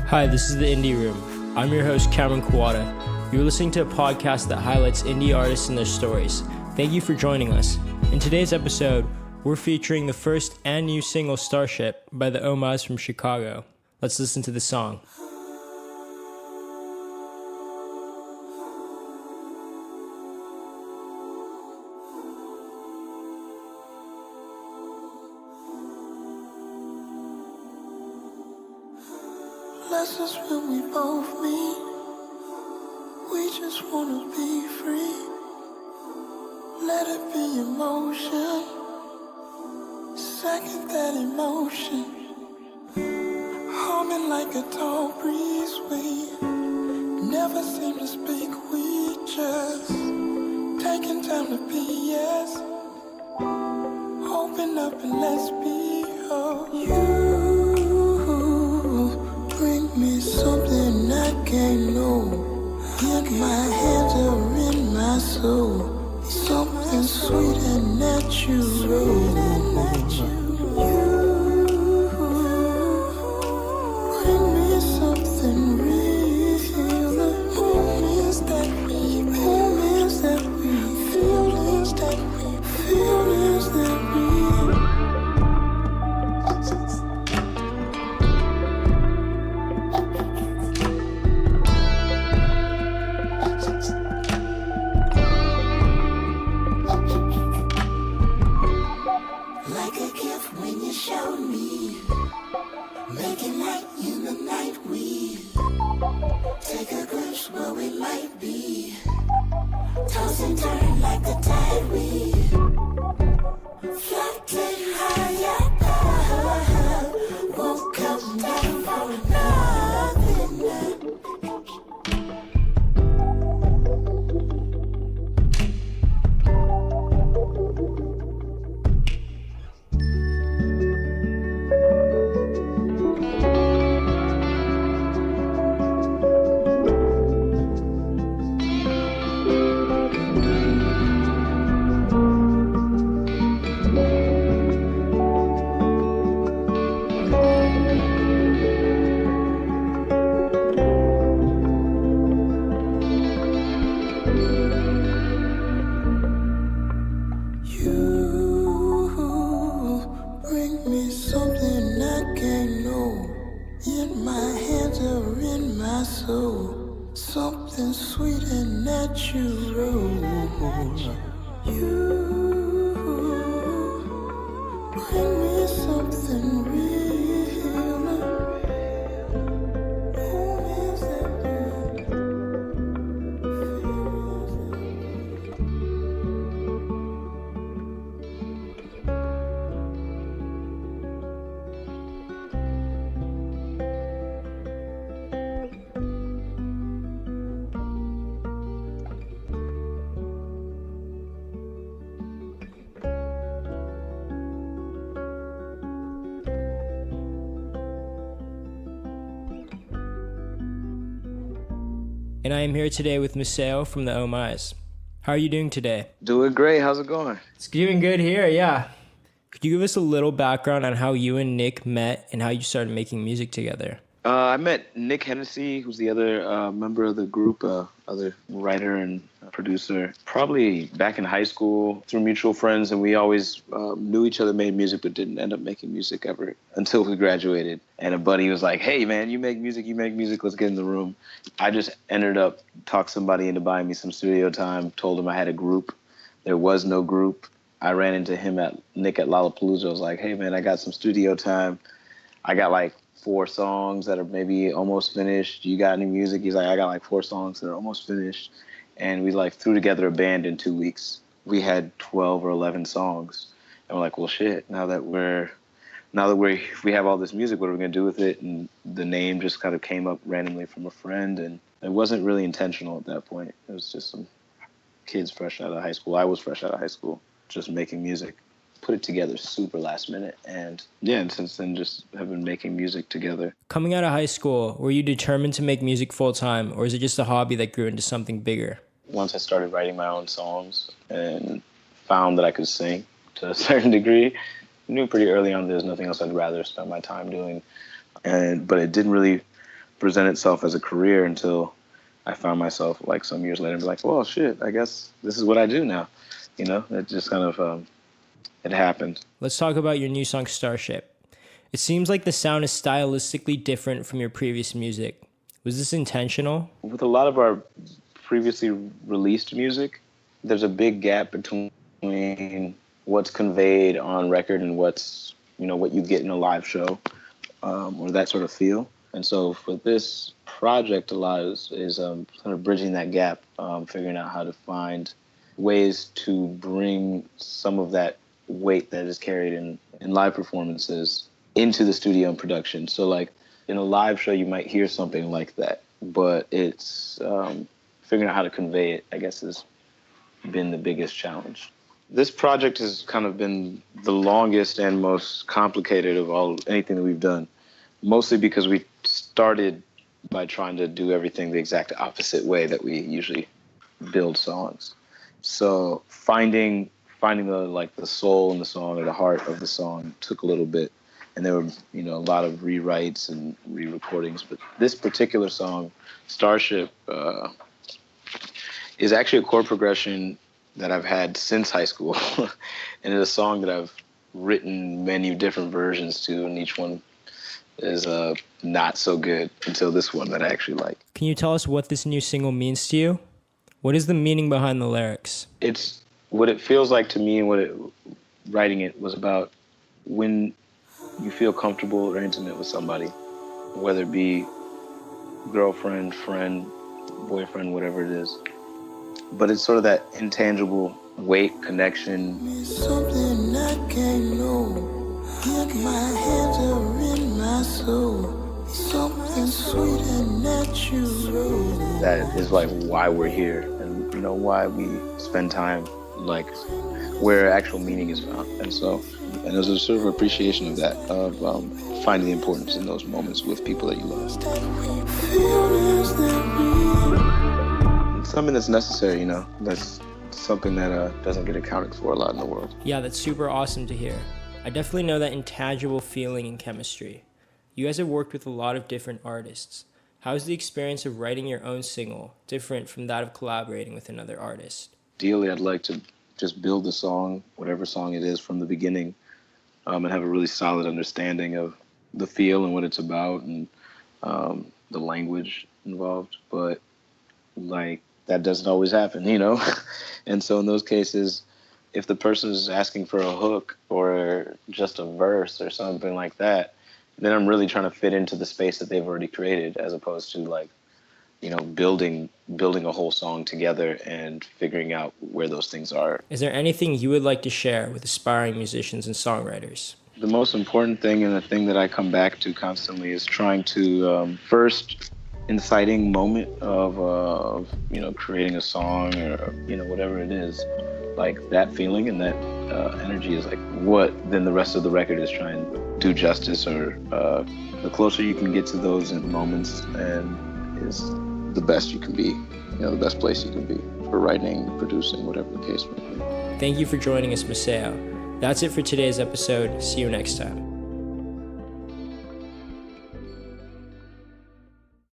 Hi, this is the Indie Room. I'm your host, Cameron Kawada. You're listening to a podcast that highlights indie artists and their stories. Thank you for joining us. In today's episode, we're featuring the first and new single, Starship, by the Omas from Chicago. Let's listen to the song. Lessons when we both meet. We just wanna be free. Let it be emotion. Second that emotion. Humming like a tall breeze. We never seem to speak. We just taking time to be yes. Open up and let's be you. Bring me something I can't know. Get my hands are in my soul. Something sweet and natural. You bring me something real. Moments that we, moments that we, feelings that we, feelings that we. Something sweet and natural. You bring me something real. Moments that And I am here today with Maseo from the Omas. How are you doing today? Doing great. How's it going? It's doing good here, yeah. Could you give us a little background on how you and Nick met and how you started making music together? I met Nick Hennessy, who's the other member of the group, other writer and producer, probably back in high school through mutual friends, and we always knew each other, made music, but didn't end up making music ever until we graduated. And a buddy was like, hey, man, you make music, let's get in the room. I just ended up talking somebody into buying me some studio time, told him I had a group. There was no group. I ran into Nick at Lollapalooza. I was like, hey, man, I got some studio time. I got like 4 songs that are maybe almost finished. You got any music? He's like, I got like 4 songs that are almost finished. And we like threw together a band in 2 weeks. We had 12 or 11 songs. And we're like, well, shit, now that we have all this music, what are we going to do with it? And the name just kind of came up randomly from a friend. And it wasn't really intentional at that point. It was just some kids fresh out of high school. I was fresh out of high school, just making music. Put it together super last minute, and since then just have been making music together. Coming out of high school, were you determined to make music full time, or is it just a hobby that grew into something bigger? Once I started writing my own songs and found that I could sing to a certain degree, I knew pretty early on there's nothing else I'd rather spend my time doing. But it didn't really present itself as a career until I found myself like some years later and be like, well, shit, I guess this is what I do now. You know, it just kind of, it happened. Let's talk about your new song, Starship. It seems like the sound is stylistically different from your previous music. Was this intentional? With a lot of our previously released music, there's a big gap between what's conveyed on record and what's, you know, what you get in a live show, or that sort of feel. And so for this project, a lot is kind of bridging that gap, figuring out how to find ways to bring some of that weight that is carried in live performances into the studio and production. So like in a live show, you might hear something like that, but it's figuring out how to convey it, I guess, has been the biggest challenge. This project has kind of been the longest and most complicated of anything that we've done, mostly because we started by trying to do everything the exact opposite way that we usually build songs. So finding the soul in the song or the heart of the song took a little bit, and there were, you know, a lot of rewrites and re-recordings. But this particular song, Starship, is actually a chord progression that I've had since high school, and it's a song that I've written many different versions to, and each one is not so good until this one that I actually like. Can you tell us what this new single means to you? What is the meaning behind the lyrics? It's what it feels like to me, and writing it was about when you feel comfortable or intimate with somebody, whether it be girlfriend, friend, boyfriend, whatever it is. But it's sort of that intangible weight, connection. It's something I can't know. Yet my hands are in my soul. Something sweet and natural. That is like why we're here, and you know why we spend time, like where actual meaning is found. And there's a sort of appreciation of that, of finding the importance in those moments with people that you love. It's something that's necessary, you know. That's something that doesn't get accounted for a lot in the world. Yeah, that's super awesome to hear. I definitely know that intangible feeling and chemistry. You guys have worked with a lot of different artists. How is the experience of writing your own single different from that of collaborating with another artist? Ideally, I'd like to just build the song, whatever song it is, from the beginning, and have a really solid understanding of the feel and what it's about, and the language involved. But like that doesn't always happen, you know? And so in those cases, if the person is asking for a hook or just a verse or something like that, then I'm really trying to fit into the space that they've already created, as opposed to like, you know, building a whole song together and figuring out where those things are. Is there anything you would like to share with aspiring musicians and songwriters? The most important thing, and the thing that I come back to constantly, is trying to first inciting moment of you know, creating a song or, you know, whatever it is, like that feeling and that energy is like what then the rest of the record is trying to do justice, or the closer you can get to those moments, and is the best you can be, you know, the best place you can be for writing, producing, whatever the case may be. Thank you for joining us, Maceo. That's it for today's episode. See you next time.